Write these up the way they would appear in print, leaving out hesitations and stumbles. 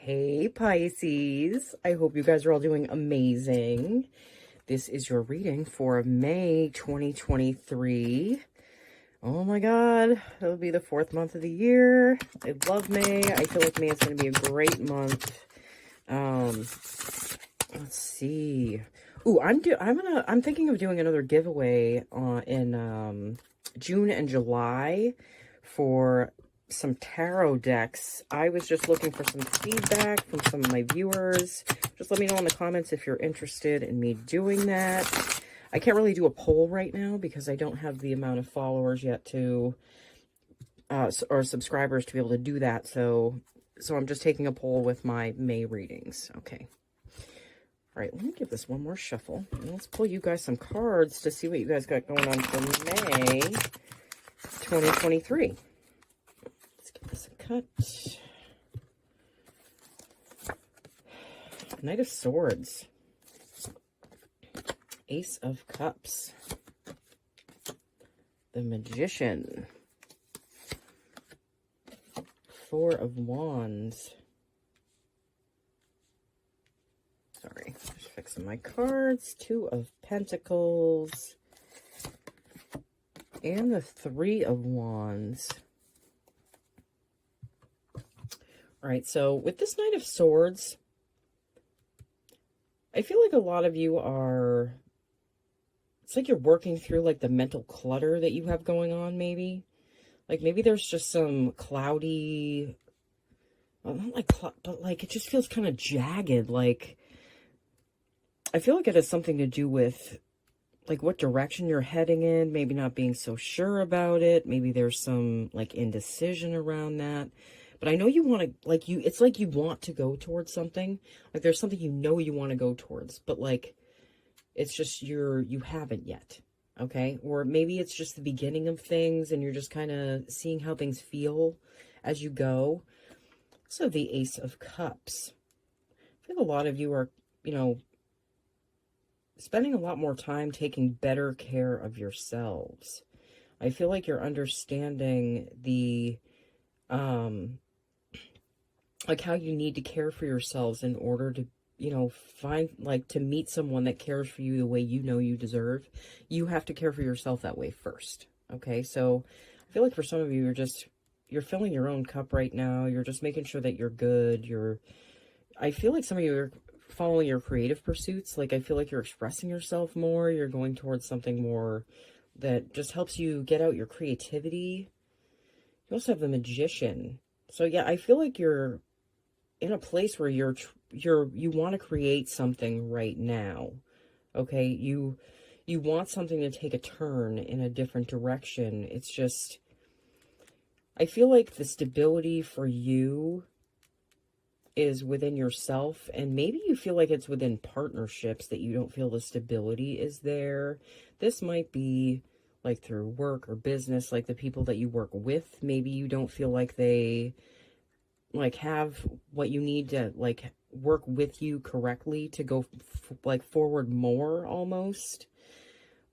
Hey Pisces, I hope you guys are all doing amazing. This is your reading for May 2023. Oh my god, it'll be the 4th month of the year. I love May. I feel like May is going to be a great month. Let's see. Ooh, I'm thinking of doing another giveaway in June and July for some tarot decks. I was just looking for some feedback from some of my viewers. Just let me know in the comments if you're interested in me doing that. I can't really do a poll right now because I don't have the amount of followers yet to or subscribers to be able to do that. So I'm just taking a poll with my May readings. Okay. All right, let me give this one more shuffle. And let's pull you guys some cards to see what you guys got going on for May 2023. Give this a cut. Knight of Swords. Ace of Cups. The Magician. Four of Wands. Sorry, just fixing my cards. Two of Pentacles. And the Three of Wands. All right, so with this Knight of Swords, I feel like a lot of you are, it's like you're working through like the mental clutter that you have going on, maybe. Like maybe there's just some cloudy, well, not like, but like it just feels kind of jagged. Like, I feel like it has something to do with like what direction you're heading in, maybe not being so sure about it. Maybe there's some like indecision around that. But I know you want to, like, it's like you want to go towards something. Like, there's something you know you want to go towards. But, like, it's just you haven't yet. Okay? Or maybe it's just the beginning of things and you're just kind of seeing how things feel as you go. So, the Ace of Cups. I feel a lot of you are, you know, spending a lot more time taking better care of yourselves. I feel like you're understanding the, like how you need to care for yourselves in order to, you know, find, like, to meet someone that cares for you the way you know you deserve. You have to care for yourself that way first. Okay, so I feel like for some of you, you're filling your own cup right now. You're just making sure that you're good. I feel like some of you are following your creative pursuits. Like, I feel like you're expressing yourself more. You're going towards something more that just helps you get out your creativity. You also have the Magician. So yeah, I feel like you're in a place where you want to create something right now. Okay, you want something to take a turn in a different direction. It's just, I feel like the stability for you is within yourself, and maybe you feel like it's within partnerships that you don't feel the stability is there. This might be like through work or business, like the people that you work with, maybe you don't feel like they like have what you need to like work with you correctly to go like forward more almost.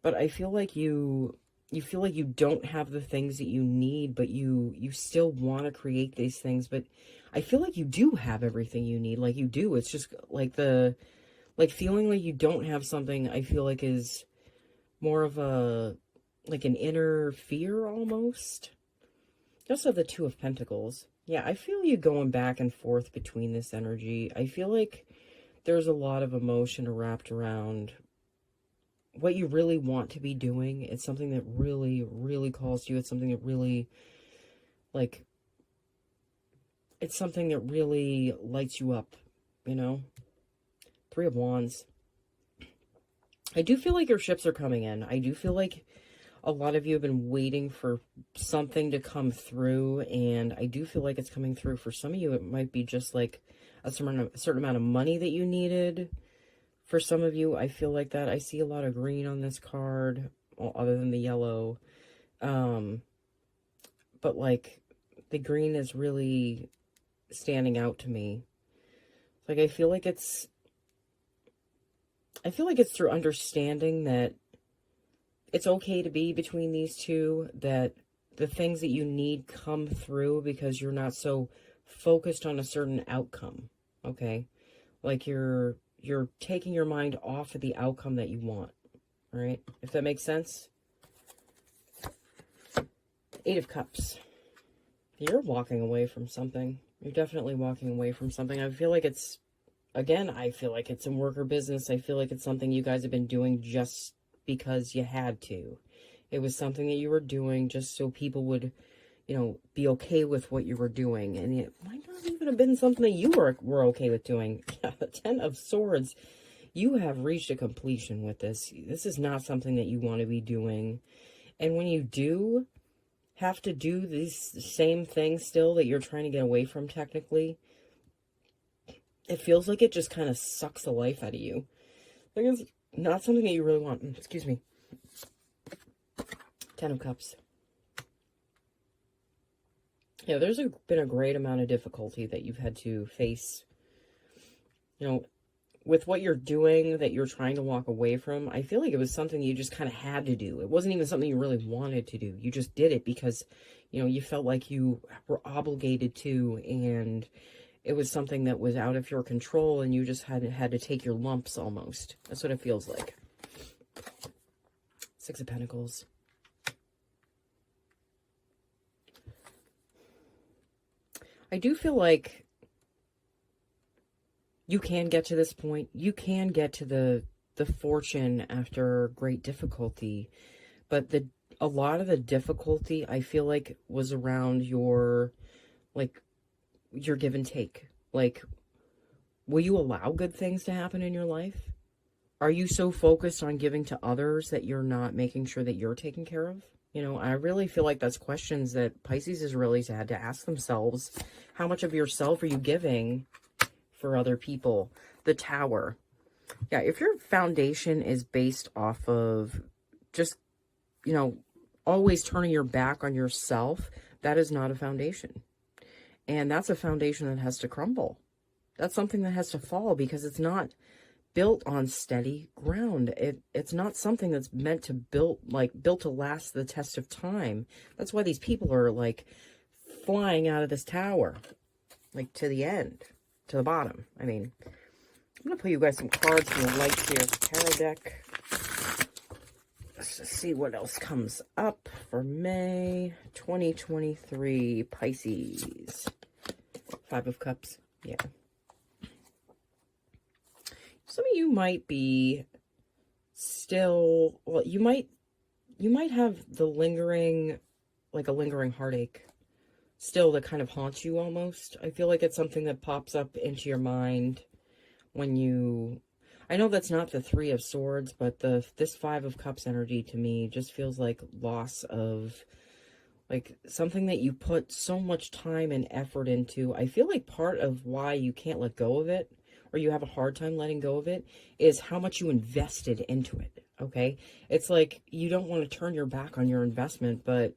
But I feel like you feel like you don't have the things that you need, but you still want to create these things. But I feel like you do have everything you need. Like you do. It's just like feeling like you don't have something, I feel like is more of a, like an inner fear almost. You also have the Two of Pentacles. Yeah, I feel you going back and forth between this energy. I feel like there's a lot of emotion wrapped around what you really want to be doing. It's something that really, really calls to you. It's something that really, like, it's something that really lights you up, you know? Three of Wands. I do feel like your ships are coming in. I do feel like a lot of you have been waiting for something to come through, and I do feel like it's coming through. For some of you, it might be just like a certain amount of money that you needed. For some of you, I feel like that. I see a lot of green on this card, well, other than the yellow. But like the green is really standing out to me. Like I feel like it's through understanding that it's okay to be between these two, that the things that you need come through because you're not so focused on a certain outcome. okay? Like you're taking your mind off of the outcome that you want, right? If that makes sense. Eight of Cups. You're walking away from something. You're definitely walking away from something. I feel like it's, again, I feel like it's in work or business. I feel like it's something you guys have been doing just because you had to. It was something that you were doing just so people would, you know, be okay with what you were doing. And it might not even have been something that you were okay with doing. Yeah, the Ten of Swords. You have reached a completion with this. This is not something that you want to be doing. And when you do have to do these same things still that you're trying to get away from technically, it feels like it just kind of sucks the life out of you. Like it's not something that you really want. Excuse me. Ten of Cups. Yeah, there's been a great amount of difficulty that you've had to face, you know, with what you're doing that you're trying to walk away from. I feel like it was something you just kind of had to do. It wasn't even something you really wanted to do. You just did it because, you know, you felt like you were obligated to, and it was something that was out of your control, and you just had to take your lumps almost. That's what it feels like. Six of Pentacles. I do feel like you can get to this point. You can get to the fortune after great difficulty, but a lot of the difficulty I feel like was around your give and take. Like, will you allow good things to happen in your life? Are you so focused on giving to others that you're not making sure that you're taken care of? You know, I really feel like that's questions that Pisces has really had to ask themselves. How much of yourself are you giving for other people? The Tower. Yeah, if your foundation is based off of just, you know, always turning your back on yourself, that is not a foundation. And that's a foundation that has to crumble. That's something that has to fall because it's not built on steady ground. It's not something that's meant to built to last the test of time. That's why these people are like flying out of this tower, like to the end, to the bottom. I mean, I'm gonna put you guys some cards from the lights here, tarot deck. Let's just see what else comes up for May 2023 Pisces. Five of Cups. Yeah. Some of you might be still, well, you might have the lingering, like a lingering heartache still that kind of haunts you almost. I feel like it's something that pops up into your mind when you, I know that's not the Three of Swords, but this Five of Cups energy to me just feels like loss of, like something that you put so much time and effort into. I feel like part of why you can't let go of it, or you have a hard time letting go of it, is how much you invested into it, okay? It's like you don't want to turn your back on your investment, but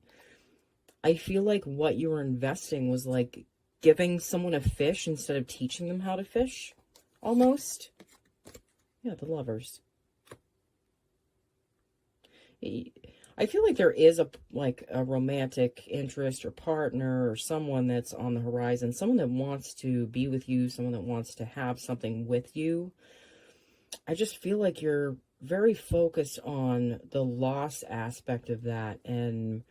I feel like what you were investing was like giving someone a fish instead of teaching them how to fish, almost. Yeah, the Lovers. I feel like there is a romantic interest or partner or someone that's on the horizon, someone that wants to be with you, someone that wants to have something with you. I just feel like you're very focused on the loss aspect of that, and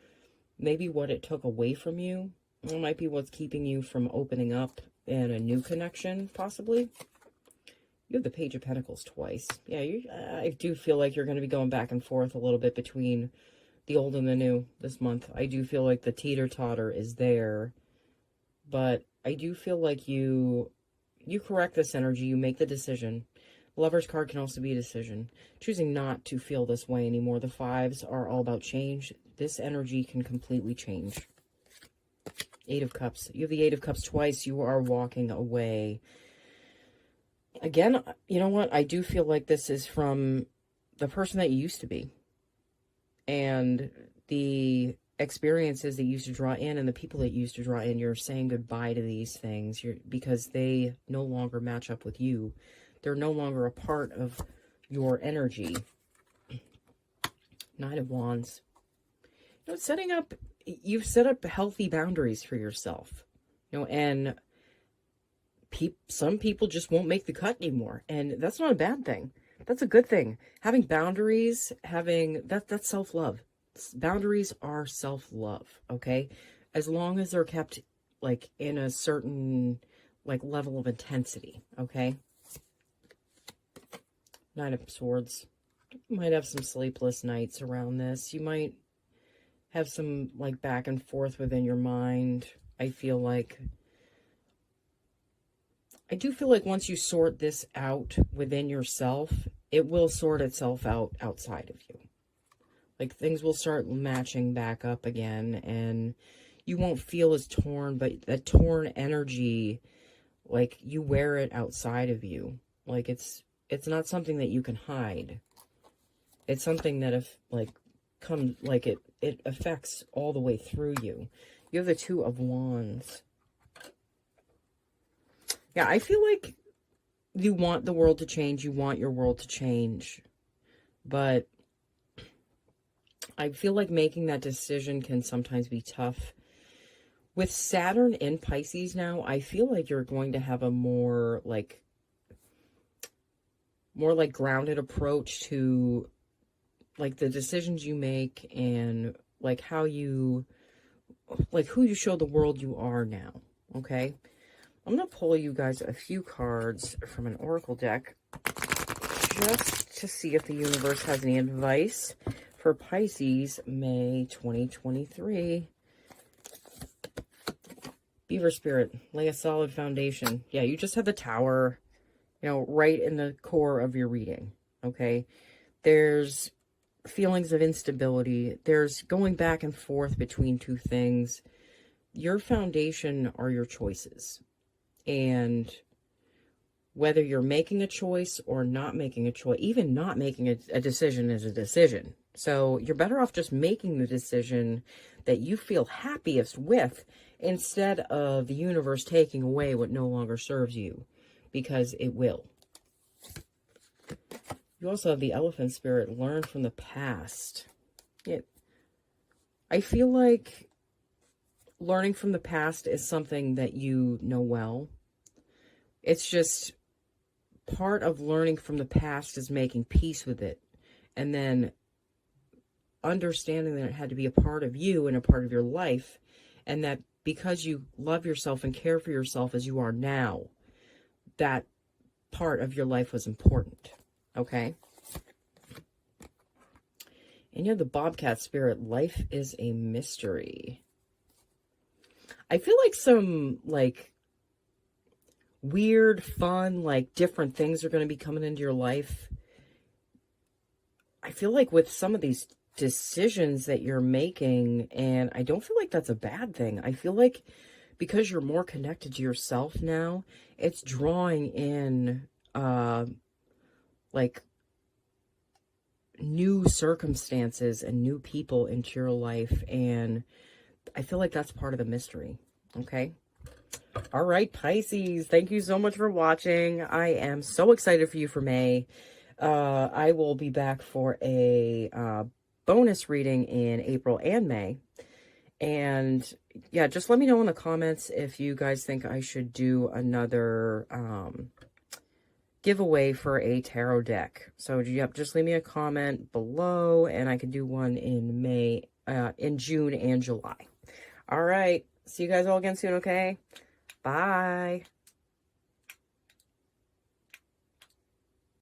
maybe what it took away from you. It might be what's keeping you from opening up in a new connection, possibly. You have the Page of Pentacles twice. Yeah, I do feel like you're going to be going back and forth a little bit between the old and the new this month. I do feel like the teeter-totter is there, but I do feel like you correct this energy, you make the decision. Lover's card can also be a decision. Choosing not to feel this way anymore. The fives are all about change. This energy can completely change. Eight of Cups. You have the Eight of Cups twice. You are walking away. Again, you know what? I do feel like this is from the person that you used to be, and the experiences that you used to draw in and the people that you used to draw in. You're saying goodbye to these things because they no longer match up with you. They're no longer a part of your energy. Knight of Wands. You know, you've set up healthy boundaries for yourself. You know, and some people just won't make the cut anymore. And that's not a bad thing. That's a good thing. Having boundaries, that's self-love. Boundaries are self-love, okay? As long as they're kept like in a certain like level of intensity, okay? Knight of Swords. You might have some sleepless nights around this. You might have some like back and forth within your mind. I do feel like once you sort this out within yourself, it will sort itself out outside of you. Like things will start matching back up again, and you won't feel as torn, but that torn energy, like you wear it outside of you. Like it's not something that you can hide. It's something that if like comes, like it affects all the way through you. You have the Two of Wands. Yeah, I feel like you want the world to change. You want your world to change. But I feel like making that decision can sometimes be tough. With Saturn in Pisces now, I feel like you're going to have a more like grounded approach to like the decisions you make and like how you, like who you show the world you are now, okay? I'm going to pull you guys a few cards from an oracle deck just to see if the universe has any advice for Pisces, May 2023. Beaver Spirit, lay a solid foundation. Yeah, you just have the Tower, you know, right in the core of your reading, okay? There's feelings of instability. There's going back and forth between two things. Your foundation are your choices. And whether you're making a choice or not making a choice, even not making a decision is a decision. So you're better off just making the decision that you feel happiest with instead of the universe taking away what no longer serves you, because it will. You also have the Elephant Spirit, learn from the past. I feel like learning from the past is something that you know well. It's just part of learning from the past is making peace with it. And then understanding that it had to be a part of you and a part of your life. And that because you love yourself and care for yourself as you are now, that part of your life was important. Okay? And you have the Bobcat Spirit, life is a mystery. I feel like some, like, weird, fun, like, different things are going to be coming into your life. I feel like with some of these decisions that you're making, and I don't feel like that's a bad thing. I feel like because you're more connected to yourself now, it's drawing in, like, new circumstances and new people into your life, and I feel like that's part of the mystery. Okay? All right, Pisces, thank you so much for watching. I am so excited for you for May. I will be back for a bonus reading in April and May. And yeah, just let me know in the comments if you guys think I should do another giveaway for a tarot deck. So yep, just leave me a comment below and I can do one in in June and July. All right. See you guys all again soon, okay? Bye.